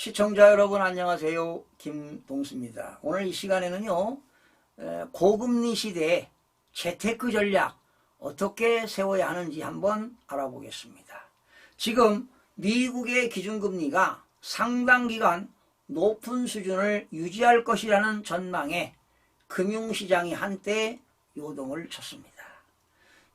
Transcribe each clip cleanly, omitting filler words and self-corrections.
시청자 여러분 안녕하세요. 김동수입니다. 오늘 이 시간에는요, 고금리 시대에 재테크 전략 어떻게 세워야 하는지 한번 알아보겠습니다. 지금 미국의 기준금리가 상당 기간 높은 수준을 유지할 것이라는 전망에 금융시장이 한때 요동을 쳤습니다.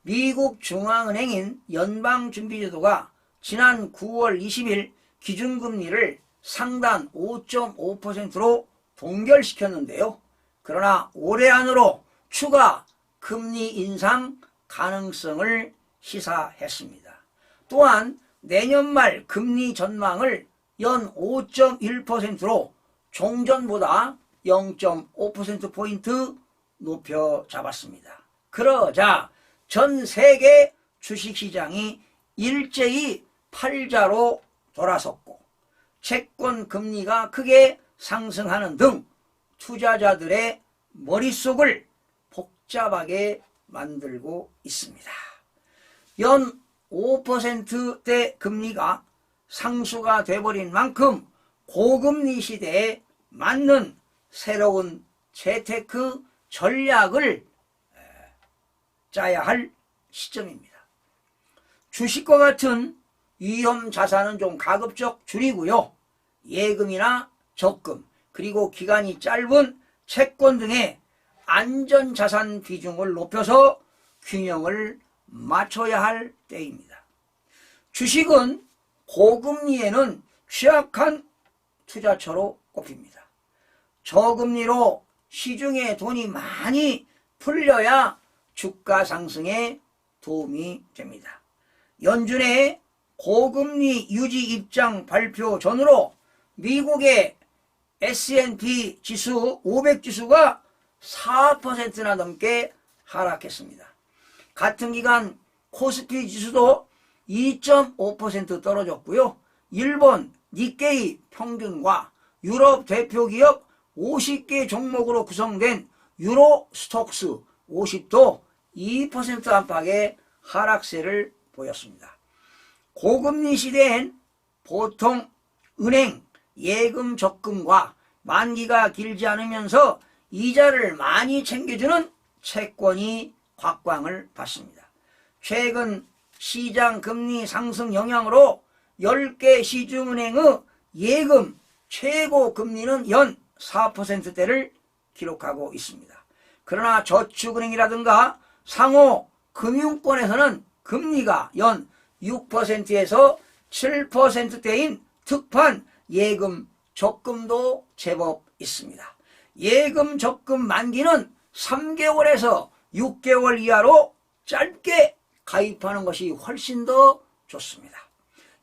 미국 중앙은행인 연방준비제도가 지난 9월 20일 기준금리를 상단 5.5%로 동결시켰는데요. 그러나 올해 안으로 추가 금리 인상 가능성을 시사했습니다. 또한 내년 말 금리 전망을 연 5.1%로 종전보다 0.5%포인트 높여 잡았습니다. 그러자 전 세계 주식시장이 일제히 팔자로 돌아섰고 채권 금리가 크게 상승하는 등 투자자들의 머릿속을 복잡하게 만들고 있습니다. 연 5%대 금리가 상수가 돼버린 만큼 고금리 시대에 맞는 새로운 재테크 전략을 짜야 할 시점입니다. 주식과 같은 위험 자산은 좀 가급적 줄이고요. 예금이나 적금, 그리고 기간이 짧은 채권 등의 안전자산 비중을 높여서 균형을 맞춰야 할 때입니다. 주식은 고금리에는 취약한 투자처로 꼽힙니다. 저금리로 시중에 돈이 많이 풀려야 주가 상승에 도움이 됩니다. 연준의 고금리 유지 입장 발표 전후로 미국의 S&P 지수 500지수가 4%나 넘게 하락했습니다. 같은 기간 코스피 지수도 2.5% 떨어졌고요. 일본 니케이 평균과 유럽 대표 기업 50개 종목으로 구성된 유로 스톡스 50도 2% 안팎의 하락세를 보였습니다. 고금리 시대엔 보통 은행, 예금, 적금과 만기가 길지 않으면서 이자를 많이 챙겨주는 채권이 곽광을 받습니다. 최근 시장 금리 상승 영향으로 10개 시중은행의 예금 최고 금리는 연 4%대를 기록하고 있습니다. 그러나 저축은행이라든가 상호 금융권에서는 금리가 연 6%에서 7%대인 특판 예금 적금도 제법 있습니다. 예금 적금 만기는 3개월에서 6개월 이하로 짧게 가입하는 것이 훨씬 더 좋습니다.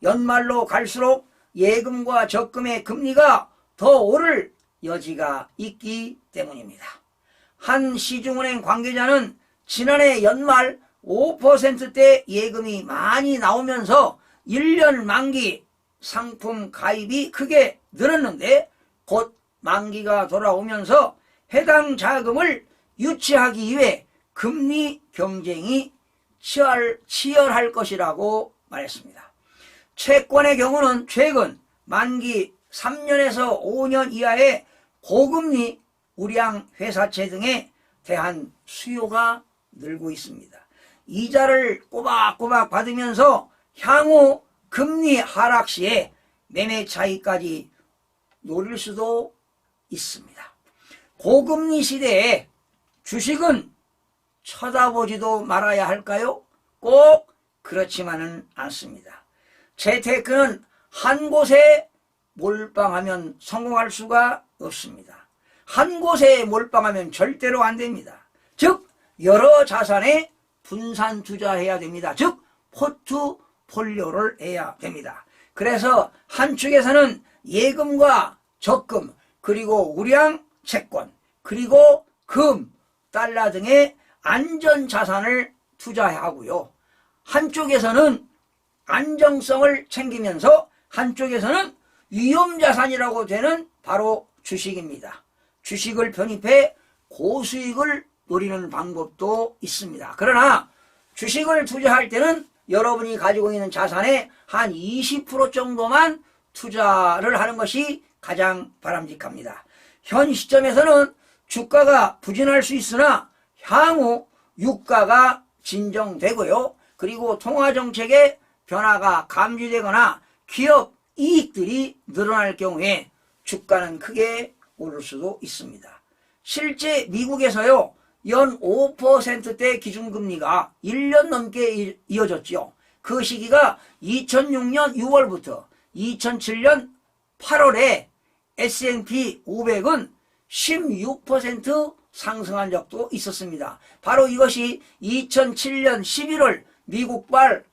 연말로 갈수록 예금과 적금의 금리가 더 오를 여지가 있기 때문입니다. 한 시중은행 관계자는 지난해 연말 5%대 예금이 많이 나오면서 1년 만기 상품 가입이 크게 늘었는데 곧 만기가 돌아오면서 해당 자금을 유치하기 위해 금리 경쟁이 치열할 것이라고 말했습니다. 채권의 경우는 최근 만기 3년에서 5년 이하의 고금리 우량 회사채 등에 대한 수요가 늘고 있습니다. 이자를 꼬박꼬박 받으면서 향후 금리 하락 시에 매매 차익까지 노릴 수도 있습니다. 고금리 시대에 주식은 쳐다보지도 말아야 할까요? 꼭 그렇지만은 않습니다. 재테크는 한 곳에 몰빵하면 성공할 수가 없습니다. 한 곳에 몰빵하면 절대로 안 됩니다. 즉 여러 자산에 분산 투자해야 됩니다. 즉 포트폴리오를 해야 됩니다. 그래서 한쪽에서는 예금과 적금, 그리고 우량 채권, 그리고 금, 달러 등의 안전자산을 투자하고요. 한쪽에서는 안정성을 챙기면서 한쪽에서는 위험자산이라고 되는 바로 주식입니다. 주식을 편입해 고수익을 노리는 방법도 있습니다. 그러나 주식을 투자할 때는 여러분이 가지고 있는 자산의 한 20% 정도만 투자를 하는 것이 가장 바람직합니다. 현 시점에서는 주가가 부진할 수 있으나 향후 유가가 진정되고요. 그리고 통화정책의 변화가 감지되거나 기업 이익들이 늘어날 경우에 주가는 크게 오를 수도 있습니다. 실제 미국에서요, 연 5%대 기준금리가 1년 넘게 이어졌죠. 그 시기가 2006년 6월부터 2007년 8월에 S&P 500은 16% 상승한 적도 있었습니다. 바로 이것이 2007년 11월 미국발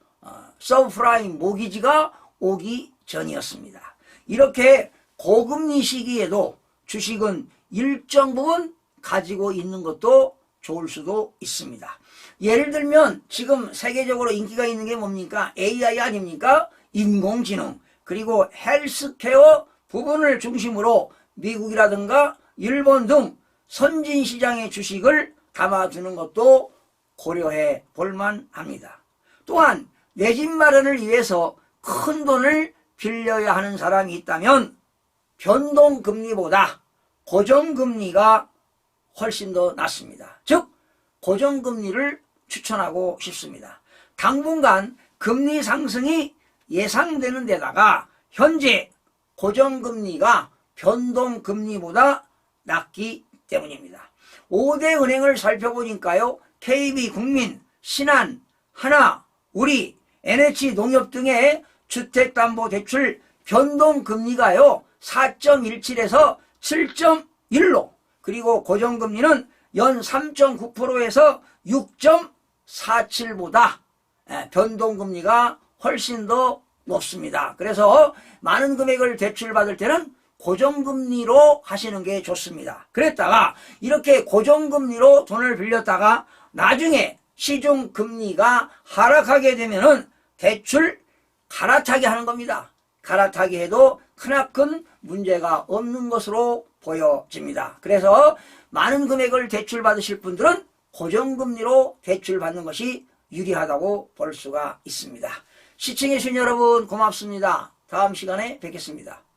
서브프라임 모기지가 오기 전이었습니다. 이렇게 고금리 시기에도 주식은 일정 부분 가지고 있는 것도 좋을 수도 있습니다. 예를 들면 지금 세계적으로 인기가 있는 게 뭡니까? AI 아닙니까? 인공지능, 그리고 헬스케어 부분을 중심으로 미국이라든가 일본 등 선진시장의 주식을 담아두는 것도 고려해 볼만합니다. 또한 내 집 마련을 위해서 큰 돈을 빌려야 하는 사람이 있다면 변동금리보다 고정금리가 훨씬 더 낫습니다. 즉 고정금리를 추천하고 싶습니다. 당분간 금리 상승이 예상되는 데다가 현재 고정금리가 변동금리보다 낮기 때문입니다. 5대 은행을 살펴보니까요, KB 국민, 신한, 하나, 우리, NH농협 등의 주택담보대출 변동금리가요 4.17에서 7.1로, 그리고 고정금리는 연 3.9%에서 6.47보다 변동금리가 훨씬 더 높습니다. 그래서 많은 금액을 대출받을 때는 고정금리로 하시는 게 좋습니다. 그랬다가 이렇게 고정금리로 돈을 빌렸다가 나중에 시중금리가 하락하게 되면은 대출 갈아타기 하는 겁니다. 갈아타기 해도 크나큰 문제가 없는 것으로 보여집니다. 그래서 많은 금액을 대출 받으실 분들은 고정금리로 대출 받는 것이 유리하다고 볼 수가 있습니다. 시청해주신 여러분 고맙습니다. 다음 시간에 뵙겠습니다.